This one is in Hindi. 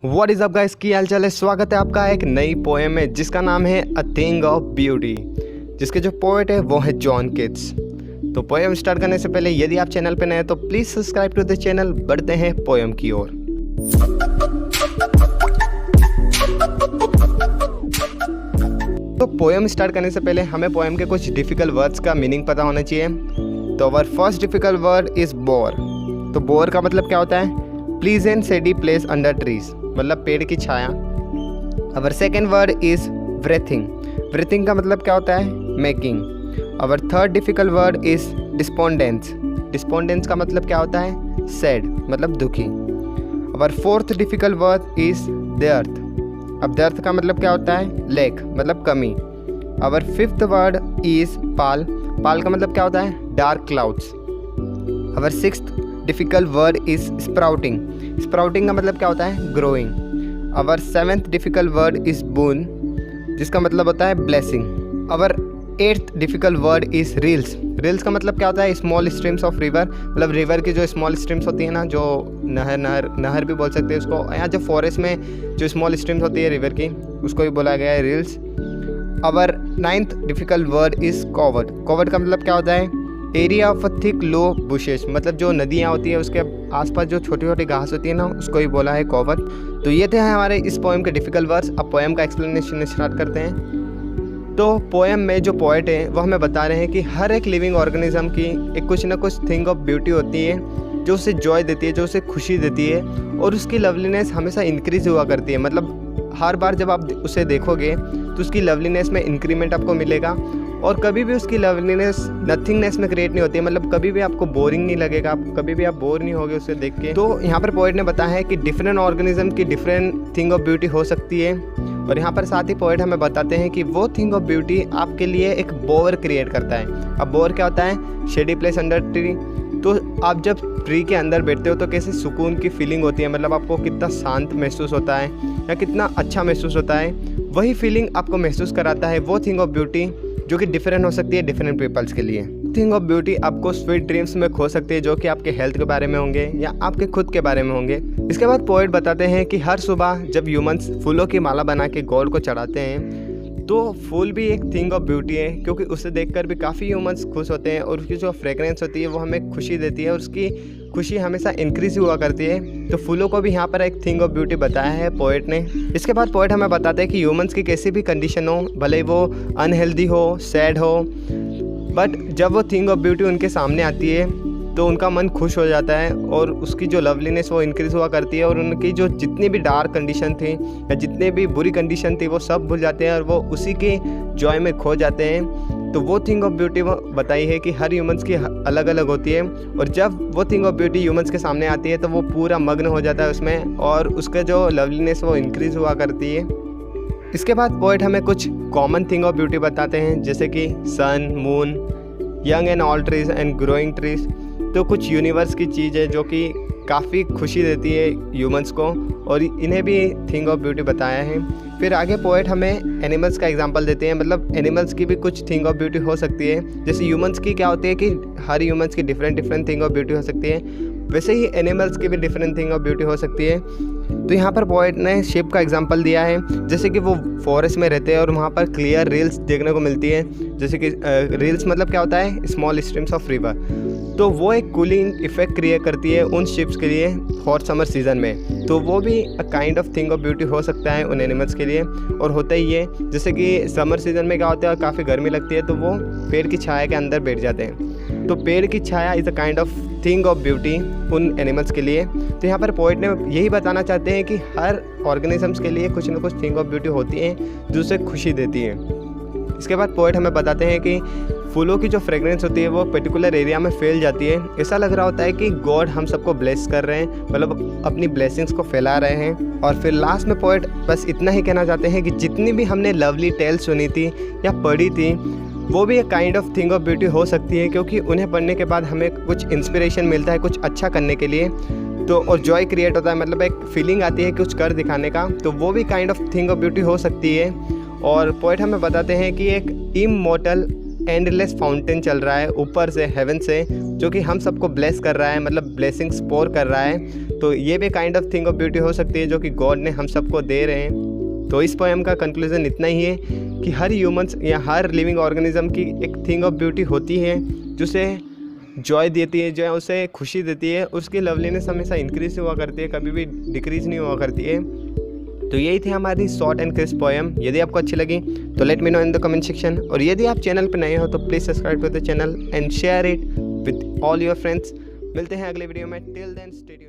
व्हाट इज़ अप गाइस, की हाल चाल है। स्वागत है आपका एक नई पोएम में जिसका नाम है अ थिंग ऑफ ब्यूटी, जिसके जो पोएट है वो है जॉन किट्स। तो पोएम स्टार्ट करने से पहले यदि आप चैनल पे नए हैं तो please subscribe to the channel. बढ़ते हैं पोएम की ओर। तो पोएम स्टार्ट करने से पहले हमें पोएम के कुछ डिफ़िकल्ट वर्ड्स का मीनिंग पता होना चाहिए। तो our first difficult word is bower. तो बोर का मतलब क्या होता है? Pleasant shady place under trees, मतलब पेड़ की छाया। Our second word is breathing. Breathing का मतलब क्या होता है? Making. Our third difficult word is despondence. Despondence का मतलब क्या होता है? सैड, मतलब दुखी। Our fourth difficult word is dearth. अब दर्थ का मतलब क्या होता है? लैक, मतलब कमी। Our fifth word is pall. Pall का मतलब क्या होता है? Dark clouds. Our sixth difficult word is sprouting. Sprouting का मतलब क्या होता है? Growing. Our seventh difficult word is boon, जिसका मतलब होता है blessing. Our eighth difficult word is rills. Rills का मतलब क्या होता है? स्मॉल स्ट्रीम्स ऑफ रिवर, मतलब रिवर की जो स्मॉल स्ट्रीम्स होती है ना, जो नहर भी बोल सकते हैं उसको। यहाँ जो फॉरेस्ट में जो स्मॉल स्ट्रीम्स होती है रिवर की, उसको भी बोला गया है reels. Our ninth difficult word is coward. Coward का मतलब क्या होता है? Area of a thick low bushes, मतलब जो नदियाँ होती है उसके आसपास जो छोटी छोटी घास होती है ना, उसको ही बोला है कॉवर। तो ये थे हमारे इस पोएम के डिफिकल्ट वर्ड्स। अब पोएम का एक्सप्लेनेशन स्टार्ट करते हैं। तो पोएम में जो पोएट है वो हमें बता रहे हैं कि हर एक लिविंग ऑर्गेनिज्म की एक कुछ ना कुछ थिंग ऑफ ब्यूटी होती है, जो उसे जॉय देती है, जो उसे खुशी देती है, और उसकी लवलीनेस हमेशा इंक्रीज हुआ करती है। मतलब हर बार जब आप उसे देखोगे तो उसकी लवलीनेस में इंक्रीमेंट आपको मिलेगा, और कभी भी उसकी लवलीनेस नथिंगनेस में क्रिएट नहीं होती है। मतलब कभी भी आपको बोरिंग नहीं लगेगा, कभी भी आप बोर नहीं होगे उसे देख के। तो यहाँ पर पोएट ने बताया है कि डिफरेंट ऑर्गेनिज्म की डिफरेंट थिंग ऑफ ब्यूटी हो सकती है। और यहाँ पर साथ ही पोएट हमें बताते हैं कि वो थिंग ऑफ ब्यूटी आपके लिए एक बोर क्रिएट करता है। अब बोर क्या होता है? Shady place under tree. तो आप जब ट्री के अंदर बैठते हो तो कैसे सुकून की फीलिंग होती है, मतलब आपको कितना शांत महसूस होता है या कितना अच्छा महसूस होता है, वही फीलिंग आपको महसूस कराता है वो थिंग ऑफ ब्यूटी, जो कि डिफरेंट हो सकती है डिफरेंट पीपल्स के लिए। थिंग ऑफ ब्यूटी आपको स्वीट ड्रीम्स में खो सकती है, जो कि आपके हेल्थ के बारे में होंगे या आपके खुद के बारे में होंगे। इसके बाद पोएट बताते हैं कि हर सुबह जब ह्यूमंस फूलों की माला बना के गॉड को चढ़ाते हैं, तो फूल भी एक थिंग ऑफ ब्यूटी है, क्योंकि उसे देखकर भी काफ़ी ह्यूमंस खुश होते हैं, और उसकी जो फ्रेगरेंस होती है वो हमें खुशी देती है, और उसकी खुशी हमेशा इंक्रीज हुआ करती है। तो फूलों को भी यहाँ पर एक थिंग ऑफ ब्यूटी बताया है पोएट ने। इसके बाद पोएट हमें बताते हैं कि ह्यूमंस की कैसी भी कंडीशन हो, भले वो अनहेल्दी हो, सैड हो, बट जब वो थिंग ऑफ ब्यूटी उनके सामने आती है तो उनका मन खुश हो जाता है, और उसकी जो लवलीनेस वो इंक्रीज़ हुआ करती है, और उनकी जो जितनी भी डार्क कंडीशन थी या जितने भी बुरी कंडीशन थी वो सब भूल जाते हैं, और वो उसी के जॉय में खो जाते हैं। तो वो थिंग ऑफ ब्यूटी वो बताई है कि हर ह्यूमंस की अलग अलग होती है, और जब वो थिंग ऑफ ब्यूटी ह्यूमंस के सामने आती है तो वो पूरा मग्न हो जाता है उसमें, और उसका जो लवलीनेस वो इंक्रीज़ हुआ करती है। इसके बाद पोएट हमें कुछ कॉमन थिंग ऑफ ब्यूटी बताते हैं, जैसे कि sun, moon, young and all trees and growing trees. तो कुछ यूनिवर्स की चीज़ है जो कि काफ़ी खुशी देती है ह्यूमंस को, और इन्हें भी थिंग ऑफ ब्यूटी बताया है। फिर आगे पोएट हमें एनिमल्स का एग्जांपल देते हैं, मतलब एनिमल्स की भी कुछ थिंग ऑफ ब्यूटी हो सकती है। जैसे ह्यूमंस की क्या होती है कि हर ह्यूमंस की डिफरेंट थिंग ऑफ ब्यूटी हो सकती है, वैसे ही एनिमल्स की भी डिफरेंट थिंग ऑफ ब्यूटी हो सकती है। तो यहाँ पर पोएट ने शिप का एग्जांपल दिया है, जैसे कि वो फॉरेस्ट में रहते हैं और वहाँ पर क्लियर रील्स देखने को मिलती है। जैसे कि रील्स मतलब क्या होता है? Small streams of river. तो वो एक कूलिंग इफेक्ट क्रिएट करती है उन शिप्स के लिए हॉट समर सीजन में। तो वो भी अ kind of thing of beauty हो सकता है उन एनिमल्स के लिए, और होता ही है। जैसे कि समर सीजन में क्या होता है, काफ़ी गर्मी लगती है, तो वो पेड़ की छाया के अंदर बैठ जाते हैं। तो पेड़ की छाया is a kind of thing of beauty उन एनिमल्स के लिए। तो यहाँ पर पोएट ने यही बताना चाहते हैं कि हर ऑर्गेनिजम्स के लिए कुछ ना कुछ थिंग ऑफ ब्यूटी होती है जो उसे खुशी देती है। इसके बाद पोएट हमें बताते हैं कि फूलों की जो फ्रेगरेंस होती है वो पर्टिकुलर एरिया में फैल जाती है। ऐसा लग रहा होता है कि गॉड हम सबको ब्लेस कर रहे हैं, मतलब अपनी ब्लेसिंग्स को फैला रहे हैं। और फिर लास्ट में पोएट बस इतना ही कहना चाहते हैं कि जितनी भी हमने लवली टेल सुनी थी या पढ़ी थी, वो भी एक kind of thing of beauty हो सकती है, क्योंकि उन्हें पढ़ने के बाद हमें कुछ इंस्पिरेशन मिलता है कुछ अच्छा करने के लिए। तो और जॉय क्रिएट होता है, मतलब एक फीलिंग आती है कुछ कर दिखाने का, तो वो भी kind of thing of beauty हो सकती है। और पोएट हमें बताते हैं कि एक इमॉर्टल एंडलेस फाउंटेन चल रहा है ऊपर से, हेवन से, जो कि हम सबको ब्लेस कर रहा है, मतलब ब्लेसिंग्स पोर कर रहा है। तो ये भी kind of thing of beauty हो सकती है जो कि गॉड ने हम सबको दे रहे हैं। तो इस पोएम का कंक्लूजन इतना ही है कि हर ह्यूमंस या हर लिविंग ऑर्गेनिज्म की एक थिंग ऑफ ब्यूटी होती है जिसे जॉय देती है, जो उसे खुशी देती है। उसकी लवलीनेस हमेशा इंक्रीज हुआ करती है, कभी भी डिक्रीज नहीं हुआ करती है। तो यही थी हमारी शॉर्ट एंड क्रिस्प पोएम। यदि आपको अच्छी लगी तो let me know in the comment section, और यदि आप चैनल पर नए हो तो please subscribe to the channel and share it with all your friends. मिलते हैं अगले वीडियो में। Till then stay tuned.